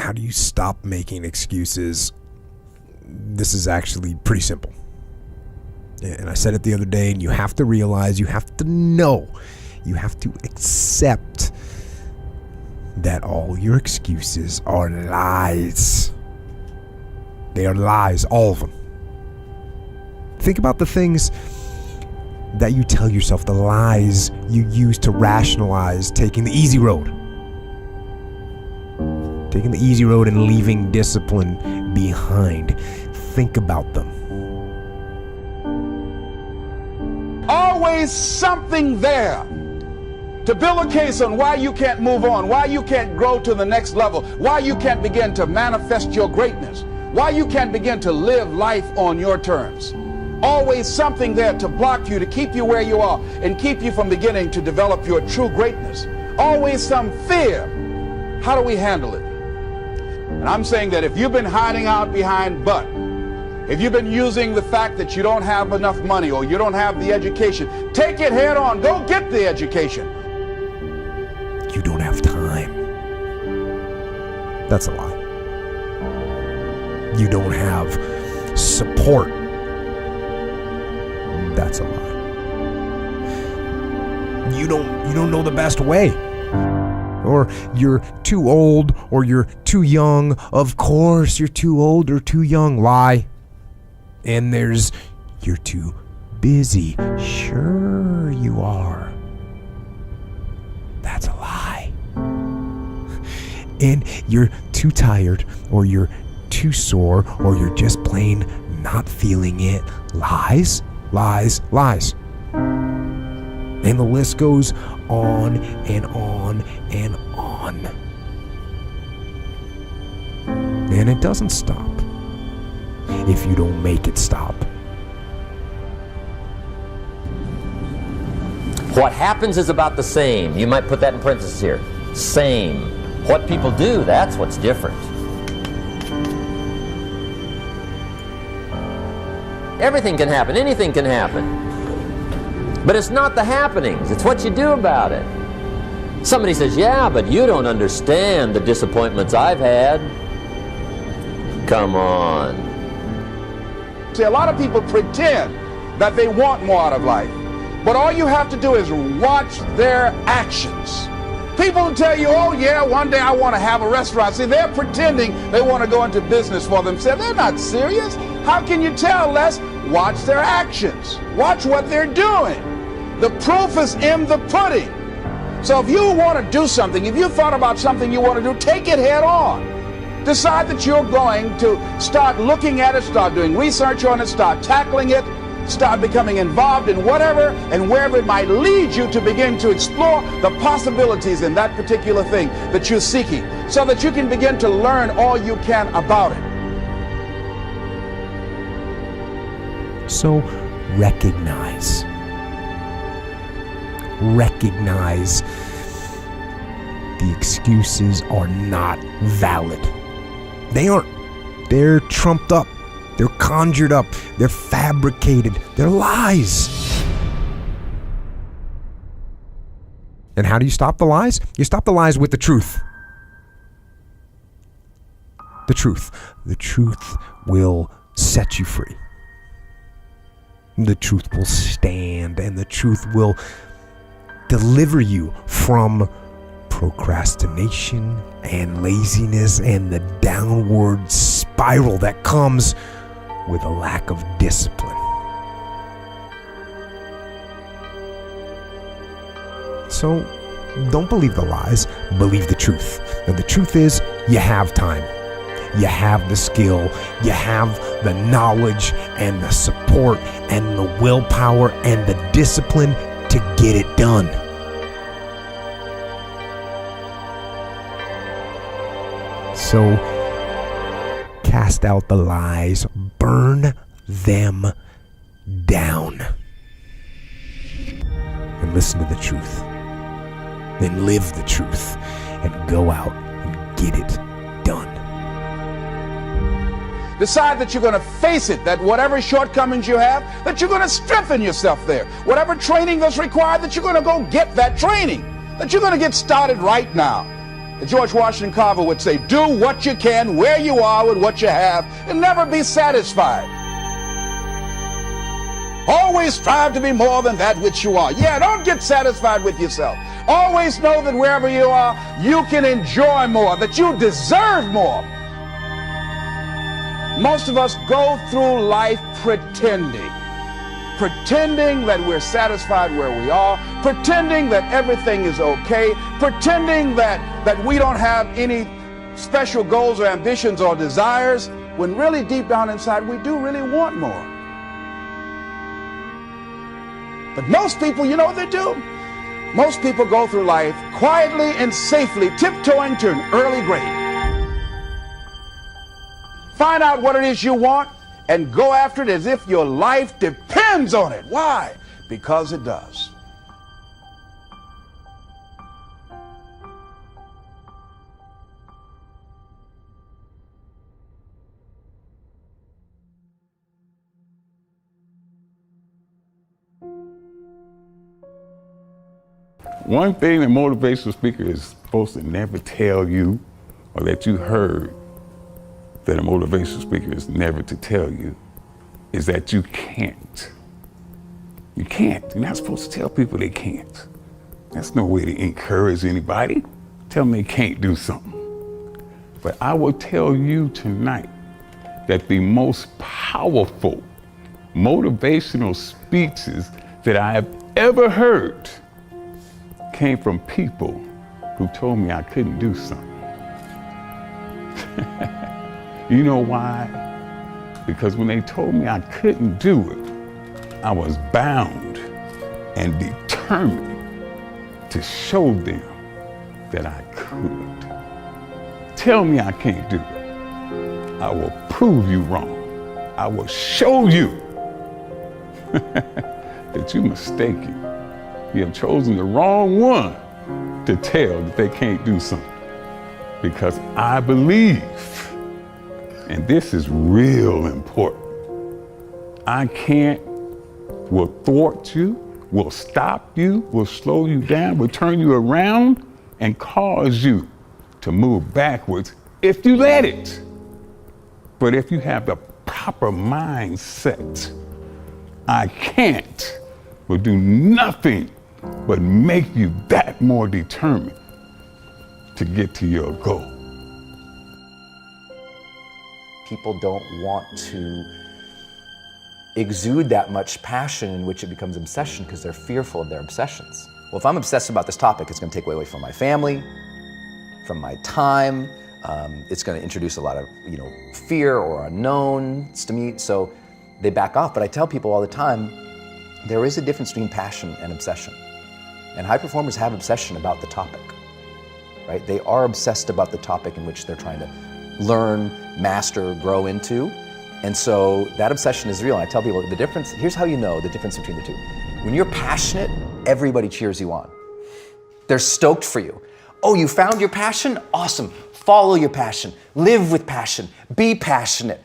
how do you stop making excuses? This is actually pretty simple. And I said it the other day, and you have to realize, you have to know, you have to accept that all your excuses are lies. They are lies, all of them. Think about the things that you tell yourself, the lies you use to rationalize taking the easy road. Taking the easy road and leaving discipline behind. Think about them. Always something there to build a case on why you can't move on, why you can't grow to the next level, why you can't begin to manifest your greatness, why you can't begin to live life on your terms. Always something there to block you, to keep you where you are, and keep you from beginning to develop your true greatness. Always some fear. How do we handle it? And I'm saying that if you've been hiding out behind but, if you've been using the fact that you don't have enough money or you don't have the education, take it head on. Go get the education. You don't have time. That's a lie. You don't have support. That's a lie. You don't know the best way. Or you're too old, or you're too young. Of course you're too old or too young. Lie. And there's, you're too busy. Sure you are. That's a lie. And you're too tired, or you're too sore, or you're just plain not feeling it. Lies, lies, lies. And the list goes on and on and on. And it doesn't stop if you don't make it stop. What happens is about the same. You might put that in parentheses here. Same. What people do, that's what's different. Everything can happen. Anything can happen. But it's not the happenings. It's what you do about it. Somebody says, yeah, but you don't understand the disappointments I've had. Come on. See, a lot of people pretend that they want more out of life. But all you have to do is watch their actions. People tell you, oh yeah, one day I want to have a restaurant. See, they're pretending they want to go into business for themselves. They're not serious. How can you tell, Les? Watch their actions. Watch what they're doing. The proof is in the pudding. So if you want to do something, if you thought about something you want to do, take it head on. Decide that you're going to start looking at it, start doing research on it, start tackling it, start becoming involved in whatever and wherever it might lead you to begin to explore the possibilities in that particular thing that you're seeking, so that you can begin to learn all you can about it. So recognize the excuses are not valid. They aren't. They're trumped up. They're conjured up. They're fabricated. They're lies. And how do you stop the lies? You stop the lies with the truth. The truth. The truth will set you free. The truth will stand, and the truth will deliver you from procrastination and laziness and the downward spiral that comes with a lack of discipline. So don't believe the lies, believe the truth. And the truth is, you have time. You have the skill, you have the knowledge and the support and the willpower and the discipline to get it done. So cast out the lies, burn them down, and listen to the truth. Then live the truth and go out and get it done. Decide that you're going to face it, that whatever shortcomings you have, that you're going to strengthen yourself there. Whatever training that's required, that you're going to go get that training, that you're going to get started right now. George Washington Carver would say, do what you can, where you are, with what you have, and never be satisfied. Always strive to be more than that which you are. Yeah, don't get satisfied with yourself. Always know that wherever you are, you can enjoy more, that you deserve more. Most of us go through life pretending that we're satisfied where we are, pretending that everything is okay, pretending that we don't have any special goals or ambitions or desires, when really deep down inside we do really want more. But most people, you know what they do? Most people go through life quietly and safely, tiptoeing to an early grave. Find out what it is you want and go after it as if your life depends on it. Why? Because it does. One thing a motivational speaker is supposed to never tell you, or that you heard that a motivational speaker is never to tell you, is that you can't. You can't. You're not supposed to tell people they can't. That's no way to encourage anybody. Tell them they can't do something. But I will tell you tonight that the most powerful motivational speeches that I have ever heard came from people who told me I couldn't do something. You know why? Because when they told me I couldn't do it, I was bound and determined to show them that I could. Tell me I can't do it. I will prove you wrong. I will show you that you're mistaken. You have chosen the wrong one to tell that they can't do something. Because I believe, and this is real important, I can't will thwart you, will stop you, will slow you down, will turn you around and cause you to move backwards if you let it. But if you have the proper mindset, I can't will do nothing but make you that more determined to get to your goal. People don't want to exude that much passion in which it becomes obsession because they're fearful of their obsessions. Well, if I'm obsessed about this topic, it's going to take away from my family, from my time. It's going to introduce a lot of, fear or unknowns to me. So they back off. But I tell people all the time, there is a difference between passion and obsession. And high performers have obsession about the topic, right? They are obsessed about the topic in which they're trying to learn, master, grow into. And so that obsession is real. And I tell people the difference, here's how you know the difference between the two. When you're passionate, everybody cheers you on. They're stoked for you. Oh, you found your passion? Awesome. Follow your passion. Live with passion. Be passionate.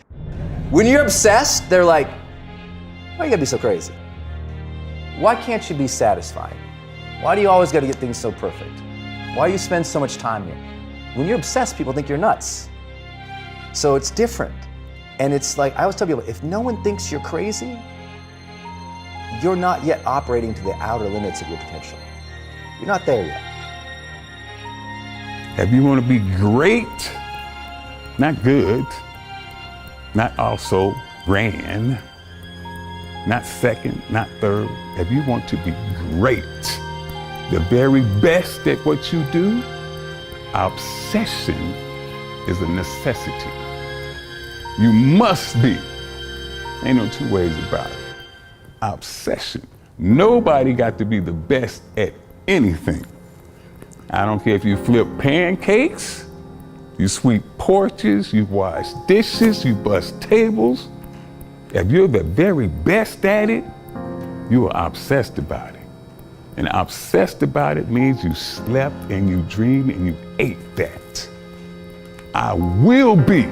When you're obsessed, they're like, why you gotta be so crazy? Why can't you be satisfied? Why do you always gotta get things so perfect? Why do you spend so much time here? When you're obsessed, people think you're nuts. So it's different. And it's like, I always tell people, if no one thinks you're crazy, you're not yet operating to the outer limits of your potential. You're not there yet. If you want to be great, not good, not also grand, not second, not third, if you want to be great, the very best at what you do, obsession is a necessity. You must be. Ain't no two ways about it. Obsession. Nobody got to be the best at anything. I don't care if you flip pancakes, you sweep porches, you wash dishes, you bust tables. If you're the very best at it, you are obsessed about it. And obsessed about it means you slept and you dreamed and you ate that. I will be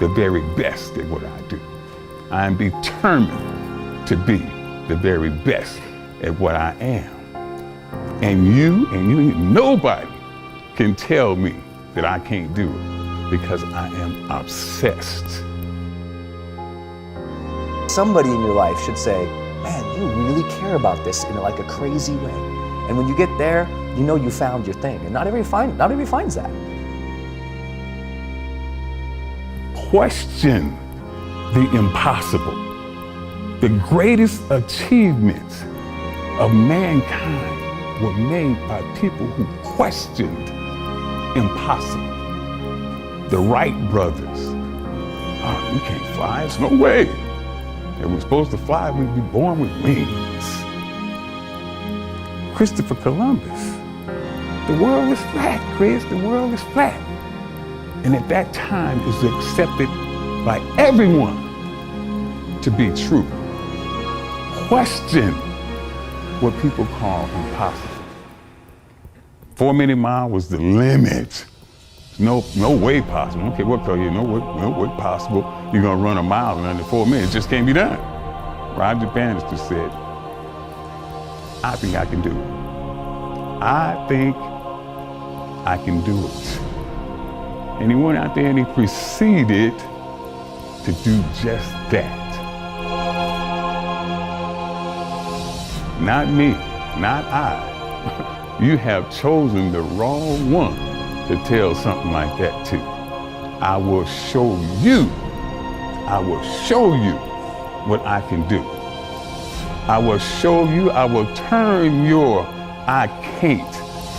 the very best at what I do. I am determined to be the very best at what I am. And you, nobody can tell me that I can't do it because I am obsessed. Somebody in your life should say, man, you really care about this in like a crazy way. And when you get there, you know you found your thing. And not everybody finds that. Question the impossible. The greatest achievements of mankind were made by people who questioned impossible. The Wright brothers. Oh, we can't fly, there's no way. If we're supposed to fly, we'd be born with wings. Christopher Columbus. The world is flat, Chris, the world is flat. And at that time, it was accepted by everyone to be true. Question what people call impossible. 4 minute mile was the limit. No way possible. I don't care what color you know, no way possible. You're gonna run a mile in under 4 minutes. It just can't be done. Roger Bannister said, I think I can do it. I think I can do it. And he went out there and he proceeded to do just that. Not me, not I. You have chosen the wrong one to tell something like that to. I will show you what I can do. I will show you, I will turn your I can't,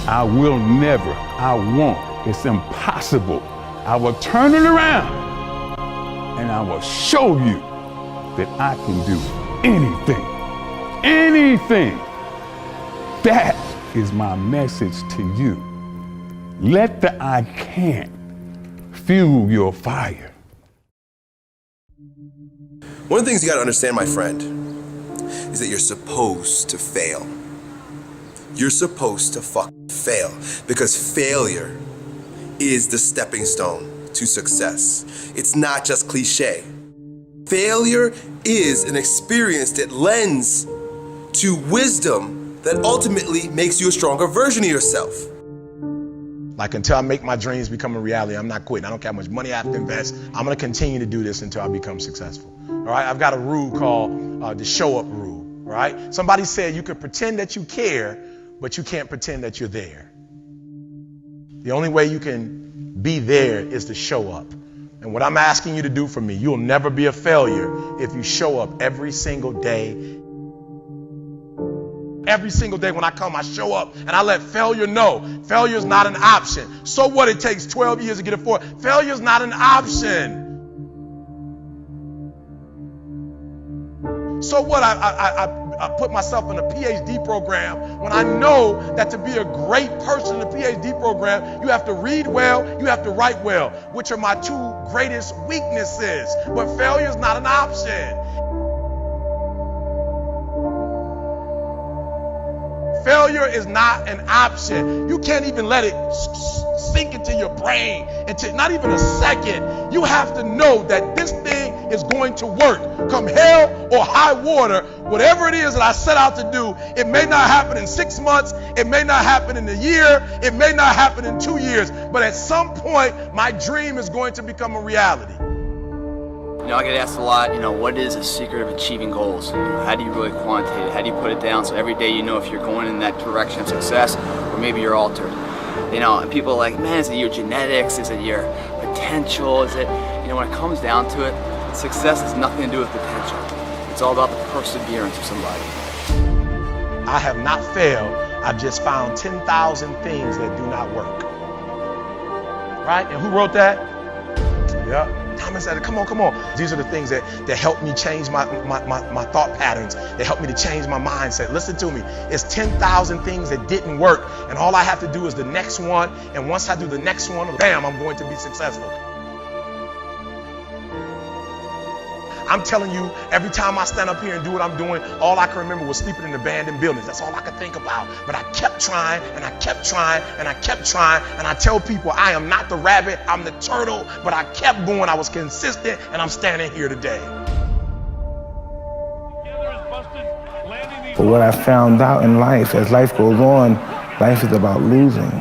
I will never, I won't, it's impossible. I will turn it around and I will show you that I can do anything. Anything. That is my message to you. Let the I can't fuel your fire. One of the things you gotta understand, my friend, is that you're supposed to fail. You're supposed to fail, because failure is the stepping stone to success. It's not just cliche. Failure is an experience that lends to wisdom that ultimately makes you a stronger version of yourself. Like, until I make my dreams become a reality, I'm not quitting. I don't care how much money I have to invest. I'm gonna continue to do this until I become successful. All right, I've got a rule called the show up rule, right? Somebody said you can pretend that you care, but you can't pretend that you're there. The only way you can be there is to show up. And what I'm asking you to do for me, you'll never be a failure if you show up every single day. Every single day when I come, I show up and I let failure know. Failure is not an option. So what, it takes 12 years to get it forward. Failure is not an option. So what, I put myself in a PhD program when I know that to be a great person in a PhD program, you have to read well, you have to write well, which are my two greatest weaknesses. But failure is not an option. Failure is not an option. You can't even let it sink into your brain, not even a second. You have to know that this thing is going to work. Come hell or high water, whatever it is that I set out to do, it may not happen in 6 months, it may not happen in a year, it may not happen in 2 years, but at some point, my dream is going to become a reality. You know, I get asked a lot, what is the secret of achieving goals? How do you really quantitate it? How do you put it down so every day you know if you're going in that direction of success or maybe you're altered? And people are like, man, is it your genetics? Is it your potential? Is it, when it comes down to it, success has nothing to do with potential. It's all about the perseverance of somebody. I have not failed. I've just found 10,000 things that do not work. Right? And who wrote that? Yeah. Thomas said, come on. These are the things that help me change my thought patterns. They help me to change my mindset. Listen to me. It's 10,000 things that didn't work. And all I have to do is the next one. And once I do the next one, bam, I'm going to be successful. I'm telling you, every time I stand up here and do what I'm doing, all I can remember was sleeping in abandoned buildings. That's all I could think about. But I kept trying, and I kept trying, and I kept trying. And I tell people, I am not the rabbit, I'm the turtle. But I kept going, I was consistent, and I'm standing here today. But what I found out in life, as life goes on, life is about losing.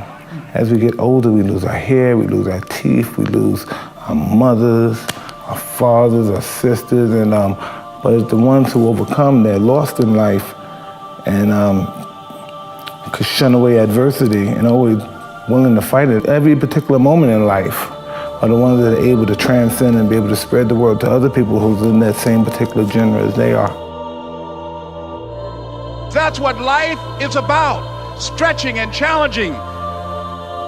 As we get older, we lose our hair, we lose our teeth, we lose our mothers, our fathers, our sisters, and but it's the ones who overcome, they're lost in life and could shun away adversity and always willing to fight at every particular moment in life are the ones that are able to transcend and be able to spread the word to other people who's in that same particular genre as they are. That's what life is about, stretching and challenging,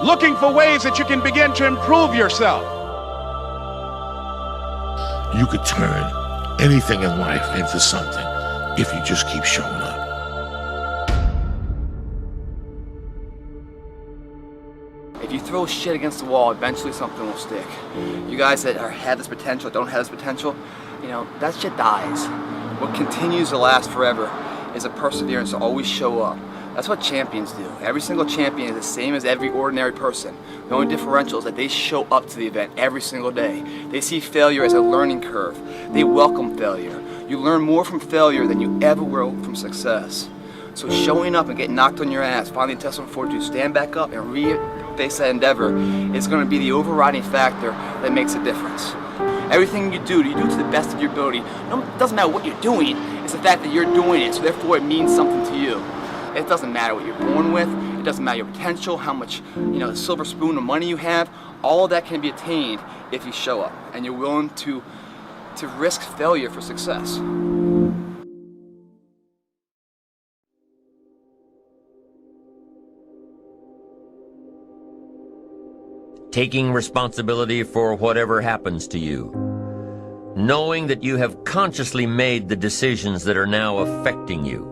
looking for ways that you can begin to improve yourself. You could turn anything in life into something if you just keep showing up. If you throw shit against the wall, eventually something will stick. You guys that have this potential, don't have this potential, you know, that shit dies. What continues to last forever is a perseverance to always show up. That's what champions do. Every single champion is the same as every ordinary person. The only differential is that they show up to the event every single day. They see failure as a learning curve. They welcome failure. You learn more from failure than you ever will from success. So showing up and getting knocked on your ass, finding intestinal fortitude, stand back up and face that endeavor is going to be the overriding factor that makes a difference. Everything you do to the best of your ability. It doesn't matter what you're doing, it's the fact that you're doing it, so therefore it means something to you. It doesn't matter what you're born with, it doesn't matter your potential, how much, silver spoon of money you have. All of that can be attained if you show up and you're willing to risk failure for success. Taking responsibility for whatever happens to you. Knowing that you have consciously made the decisions that are now affecting you.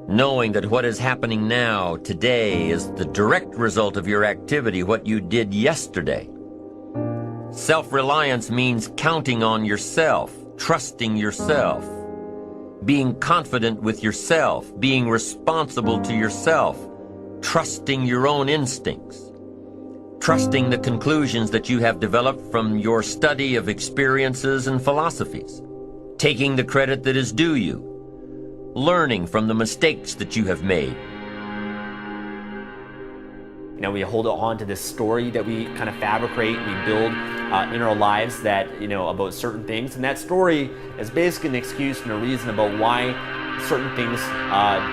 Knowing that what is happening now, today, is the direct result of your activity, what you did yesterday. Self-reliance means counting on yourself, trusting yourself, being confident with yourself, being responsible to yourself, trusting your own instincts. Trusting the conclusions that you have developed from your study of experiences and philosophies, taking the credit that is due you, learning from the mistakes that you have made. We hold on to this story that we kind of fabricate, we build in our lives that, about certain things, and that story is basically an excuse and a reason about why certain things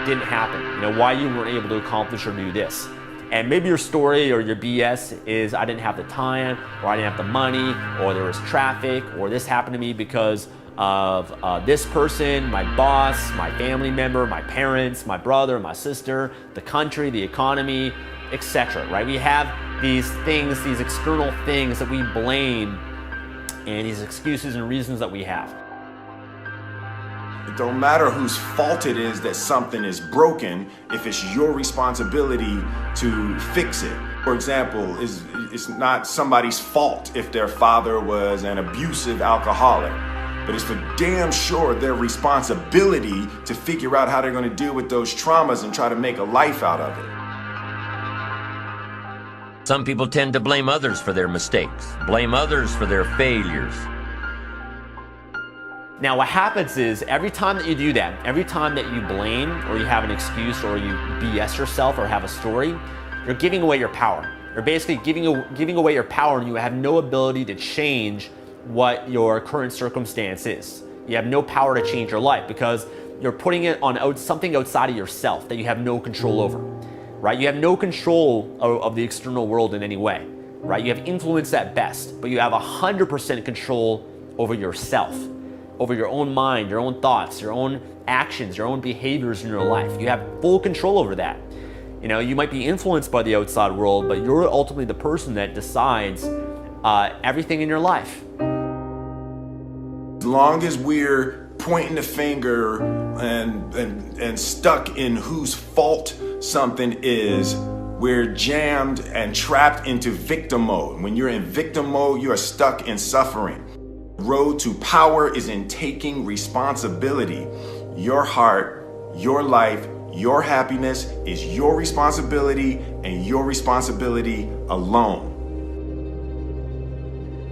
didn't happen, why you weren't able to accomplish or do this. And maybe your story or your BS is I didn't have the time, or I didn't have the money, or there was traffic, or this happened to me because of this person, my boss, my family member, my parents, my brother, my sister, the country, the economy, etc. Right? We have these things, these external things that we blame, and these excuses and reasons that we have. It don't matter whose fault it is that something is broken if it's your responsibility to fix it. For example, it's not somebody's fault if their father was an abusive alcoholic, but it's for damn sure their responsibility to figure out how they're going to deal with those traumas and try to make a life out of it. Some people tend to blame others for their mistakes, blame others for their failures. Now what happens is every time that you do that, every time that you blame or you have an excuse or you BS yourself or have a story, you're giving away your power. You're basically giving away your power, and you have no ability to change what your current circumstance is. You have no power to change your life because you're putting it on something outside of yourself that you have no control over, right? You have no control of the external world in any way, right? You have influence at best, but you have 100% control over yourself, over your own mind, your own thoughts, your own actions, your own behaviors in your life. You have full control over that. You might be influenced by the outside world, but you're ultimately the person that decides everything in your life. As long as we're pointing the finger and stuck in whose fault something is, we're jammed and trapped into victim mode. When you're in victim mode, you are stuck in suffering. Road to power is in taking responsibility. Your heart, your life, your happiness is your responsibility and your responsibility alone.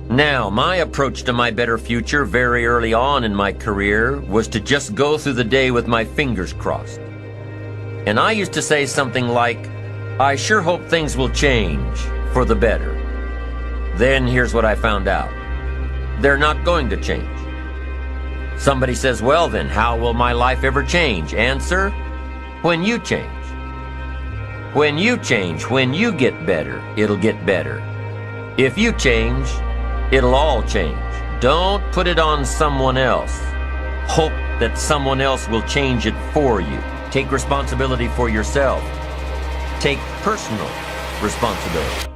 Now, my approach to my better future very early on in my career was to just go through the day with my fingers crossed. And I used to say something like, I sure hope things will change for the better. Then here's what I found out. They're not going to change. Somebody says, well then, how will my life ever change? Answer, when you change. When you change, when you get better, it'll get better. If you change, it'll all change. Don't put it on someone else. Hope that someone else will change it for you. Take responsibility for yourself. Take personal responsibility.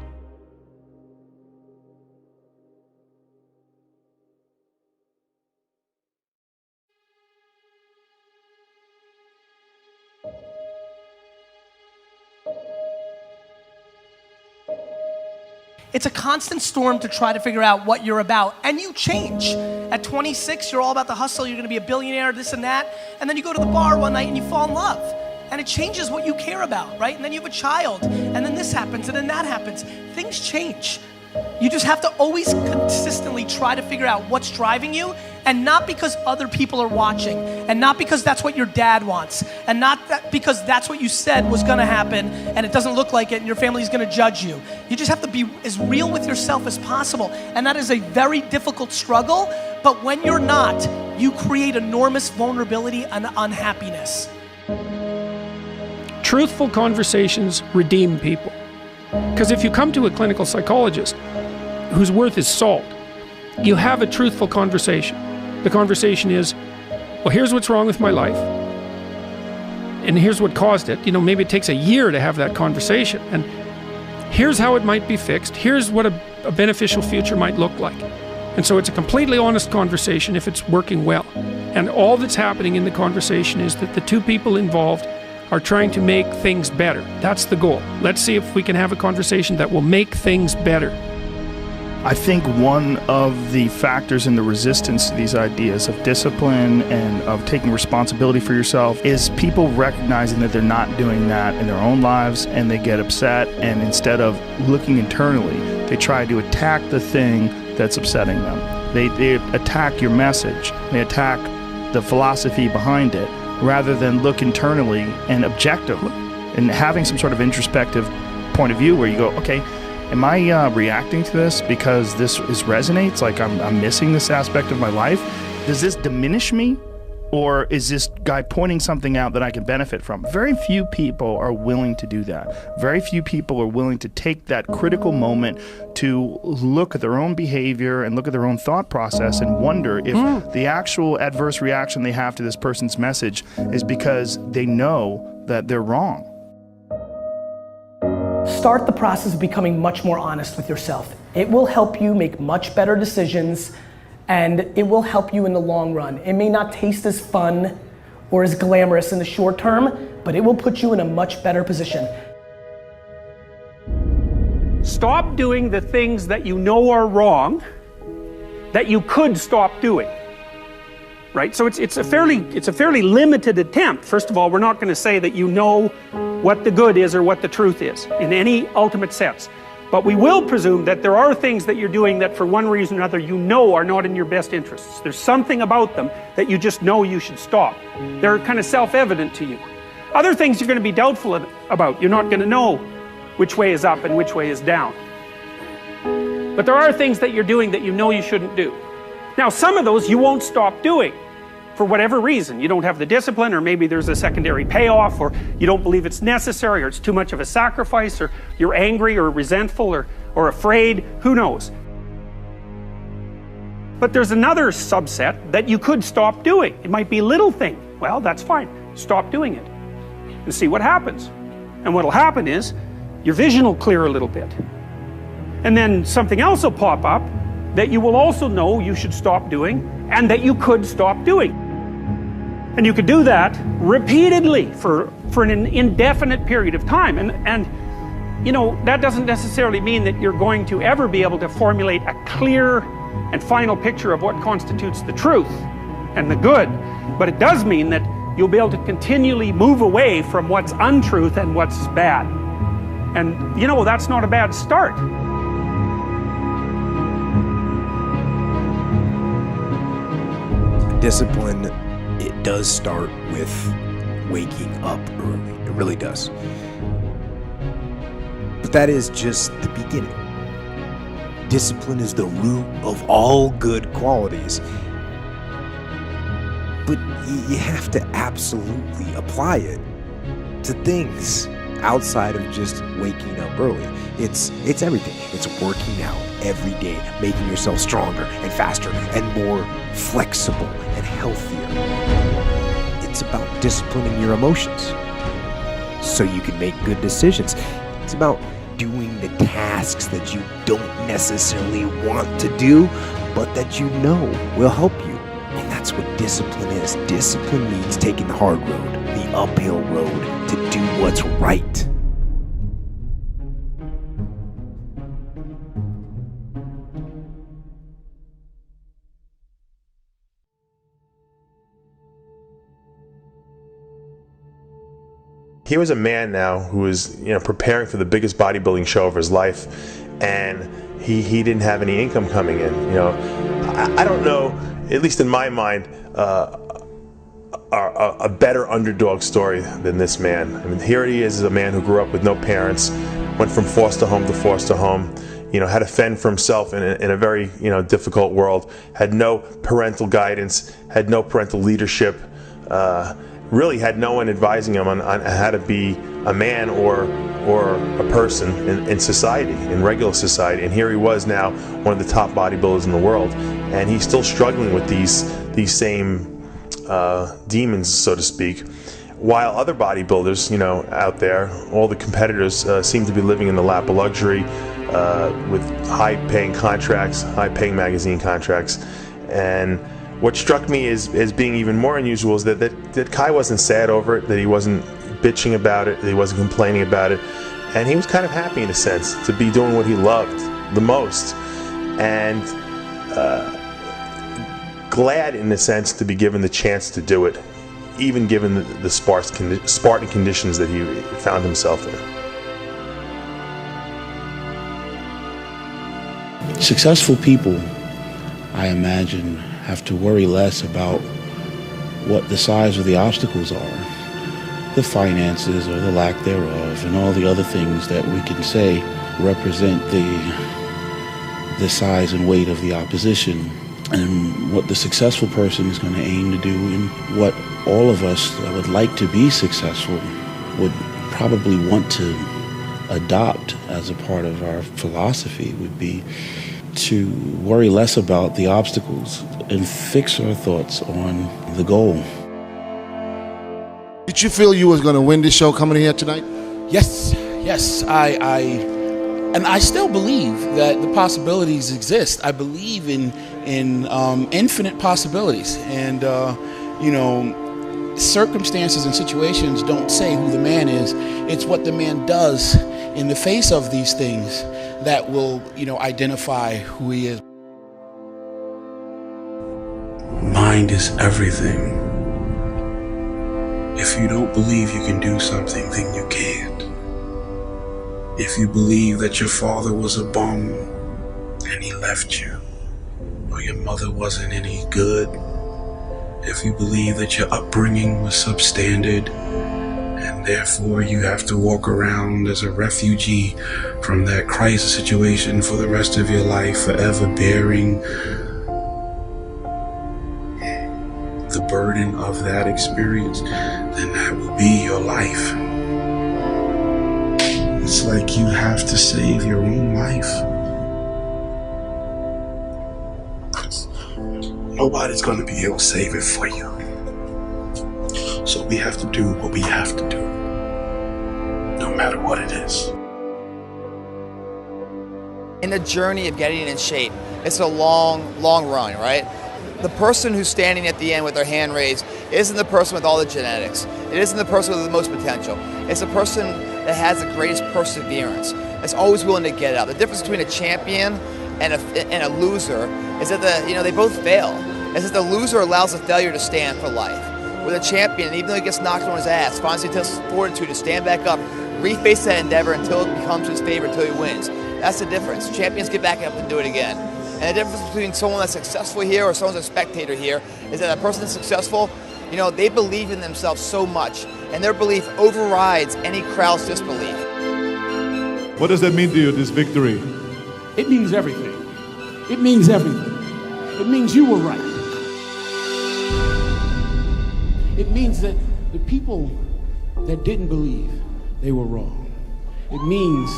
It's a constant storm to try to figure out what you're about, and you change. At 26, you're all about the hustle, you're gonna be a billionaire, this and that, and then you go to the bar one night and you fall in love, and it changes what you care about, right? And then you have a child, and then this happens, and then that happens. Things change. You just have to always consistently try to figure out what's driving you, and not because other people are watching, and not because that's what your dad wants, and not because that's what you said was gonna happen, and it doesn't look like it, and your family's gonna judge you. You just have to be as real with yourself as possible, and that is a very difficult struggle, but when you're not, you create enormous vulnerability and unhappiness. Truthful conversations redeem people. Because if you come to a clinical psychologist whose worth is salt, you have a truthful conversation. The conversation is, well, here's what's wrong with my life, and here's what caused it. You know, maybe it takes a year to have that conversation, and here's how it might be fixed. Here's what a beneficial future might look like. And so it's a completely honest conversation if it's working well. And all that's happening in the conversation is that the two people involved are trying to make things better. That's the goal. Let's see if we can have a conversation that will make things better. I think one of the factors in the resistance to these ideas of discipline and of taking responsibility for yourself is people recognizing that they're not doing that in their own lives, and they get upset, and instead of looking internally, they try to attack the thing that's upsetting them. They attack your message, they attack the philosophy behind it, rather than look internally and objectively and having some sort of introspective point of view where you go, okay, am I reacting to this because this resonates? Like I'm missing this aspect of my life? Does this diminish me? Or is this guy pointing something out that I can benefit from? Very few people are willing to do that. Very few people are willing to take that critical moment to look at their own behavior and look at their own thought process and wonder if the actual adverse reaction they have to this person's message is because they know that they're wrong. Start the process of becoming much more honest with yourself. It will help you make much better decisions, and it will help you in the long run. It may not taste as fun or as glamorous in the short term, but it will put you in a much better position. Stop doing the things that you know are wrong that you could stop doing. Right? So it's a fairly limited attempt. First of all, we're not going to say that you know what the good is or what the truth is in any ultimate sense. But we will presume that there are things that you're doing that for one reason or another you know are not in your best interests. There's something about them that you just know you should stop. They're kind of self-evident to you. Other things you're going to be doubtful about. You're not going to know which way is up and which way is down. But there are things that you're doing that you know you shouldn't do. Now, some of those you won't stop doing for whatever reason. You don't have the discipline, or maybe there's a secondary payoff, or you don't believe it's necessary, or it's too much of a sacrifice, or you're angry or resentful or afraid, who knows. But there's another subset that you could stop doing. It might be a little thing. Well, that's fine. Stop doing it and see what happens. And what'll happen is your vision will clear a little bit. And then something else will pop up that you will also know you should stop doing and that you could stop doing. And you could do that repeatedly for an indefinite period of time. And you know, that doesn't necessarily mean that you're going to ever be able to formulate a clear and final picture of what constitutes the truth and the good. But it does mean that you'll be able to continually move away from what's untruth and what's bad. And you know, that's not a bad start. Discipline, it does start with waking up early. It really does. that is just the beginning. Discipline is the root of all good qualities. But you have to absolutely apply it to things outside of just waking up early. It's everything. It's working out every day, making yourself stronger and faster and more flexible and healthier. It's about disciplining your emotions so you can make good decisions. It's about doing the tasks that you don't necessarily want to do, but that you know will help you. And that's what discipline is. Discipline means taking the hard road, the uphill road, to do what's right. He was a man now who was, preparing for the biggest bodybuilding show of his life, and he didn't have any income coming in. I don't know, at least in my mind, a better underdog story than this man. I mean, here he is, a man who grew up with no parents, went from foster home to foster home, had to fend for himself in a very, difficult world, had no parental guidance, had no parental leadership, really had no one advising him on how to be a man or a person in society, in regular society. And here he was now, one of the top bodybuilders in the world, and he's still struggling with these same demons, so to speak, while other bodybuilders, out there, all the competitors seem to be living in the lap of luxury, with high-paying contracts, high-paying magazine contracts. And what struck me as being even more unusual is that Kai wasn't sad over it, that he wasn't bitching about it, that he wasn't complaining about it, and he was kind of happy in a sense to be doing what he loved the most, and glad in a sense to be given the chance to do it, even given the Spartan conditions that he found himself in. Successful people, I imagine, have to worry less about what the size of the obstacles are, the finances or the lack thereof, and all the other things that we can say represent the size and weight of the opposition. And what the successful person is going to aim to do, and what all of us that would like to be successful would probably want to adopt as a part of our philosophy, would be to worry less about the obstacles and fix our thoughts on the goal. Did you feel you was going to win this show coming here tonight? Yes. I still believe that the possibilities exist. I believe in infinite possibilities, and circumstances and situations don't say who the man is. It's what the man does in the face of these things that will, identify who he is. Mind is everything. If you don't believe you can do something, then you can't. If you believe that your father was a bum and he left you, or your mother wasn't any good, if you believe that your upbringing was substandard and therefore you have to walk around as a refugee from that crisis situation for the rest of your life, forever bearing the burden of that experience, then that will be your life. It's like you have to save your own life. Nobody's going to be able to save it for you. So we have to do what we have to do, no matter what it is. In the journey of getting in shape, it's a long run, right? The person who's standing at the end with their hand raised isn't the person with all the genetics. It isn't the person with the most potential. It's the person that has the greatest perseverance, that's always willing to get up. The difference between a champion and a loser is that they both fail. It's that the loser allows the failure to stand for life. With a champion, even though he gets knocked on his ass, finds the fortitude to stand back up, reface that endeavor until it becomes his favorite, until he wins. That's the difference. Champions get back up and do it again. And the difference between someone that's successful here or someone's a spectator here is that a person that's successful, they believe in themselves so much, and their belief overrides any crowd's disbelief. What does that mean to you, this victory? It means everything. It means everything. It means you were right. It means that the people that didn't believe, they were wrong. It means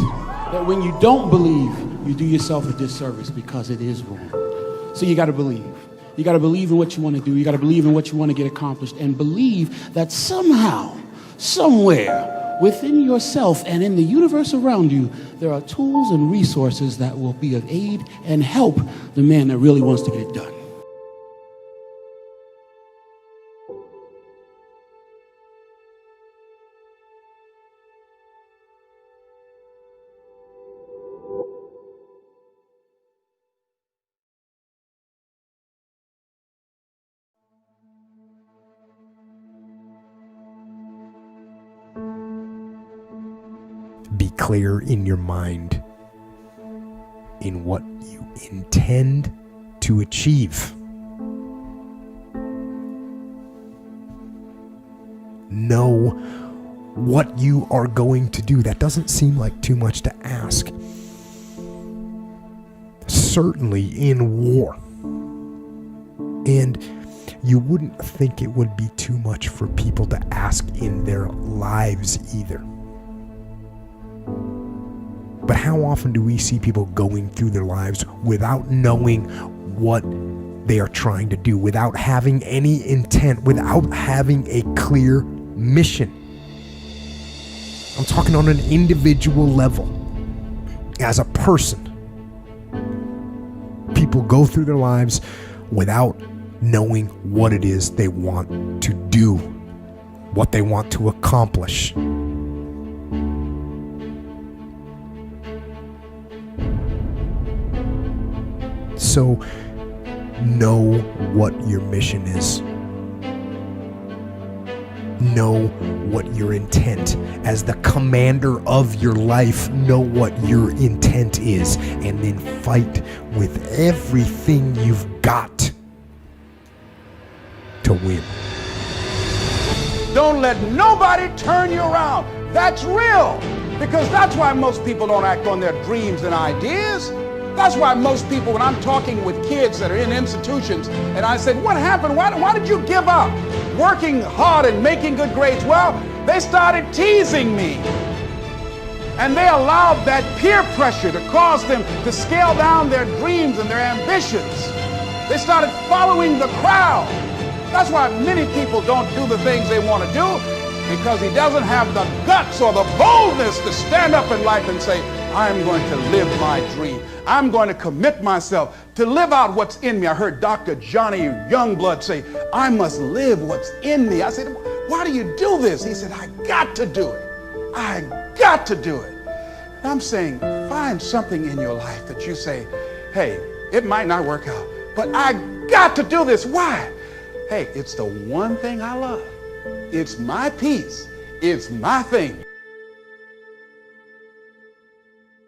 that when you don't believe, you do yourself a disservice because it is wrong. So you got to believe. You got to believe in what you want to do. You got to believe in what you want to get accomplished, and believe that somehow, somewhere within yourself and in the universe around you, there are tools and resources that will be of aid and help the man that really wants to get it done. Be clear in your mind in what you intend to achieve. Know what you are going to do. That doesn't seem like too much to ask. Certainly in war. And you wouldn't think it would be too much for people to ask in their lives either. But how often do we see people going through their lives without knowing what they are trying to do, without having any intent, without having a clear mission? I'm talking on an individual level. As a person, people go through their lives without knowing what it is they want to do, what they want to accomplish. So, know what your mission is. Know what your intent, as the commander of your life, know what your intent is, and then fight with everything you've got to win. Don't let nobody turn you around. That's real. Because that's why most people don't act on their dreams and ideas. That's why most people, when I'm talking with kids that are in institutions, and I said, what happened? Why did you give up working hard and making good grades? Well, they started teasing me. And they allowed that peer pressure to cause them to scale down their dreams and their ambitions. They started following the crowd. That's why many people don't do the things they want to do, because he doesn't have the guts or the boldness to stand up in life and say, I'm going to live my dream. I'm going to commit myself to live out what's in me. I heard Dr. Johnny Youngblood say, I must live what's in me. I said, why do you do this? He said, I got to do it. I got to do it. And I'm saying, find something in your life that you say, hey, it might not work out, but I got to do this. Why? Hey, it's the one thing I love. It's my peace. It's my thing.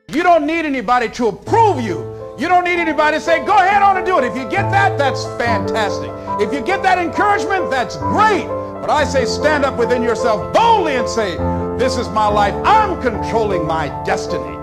You don't need anybody to approve you. You don't need anybody to say, go ahead on and do it. If you get that, that's fantastic. If you get that encouragement, that's great. But I say stand up within yourself boldly and say, this is my life. I'm controlling my destiny.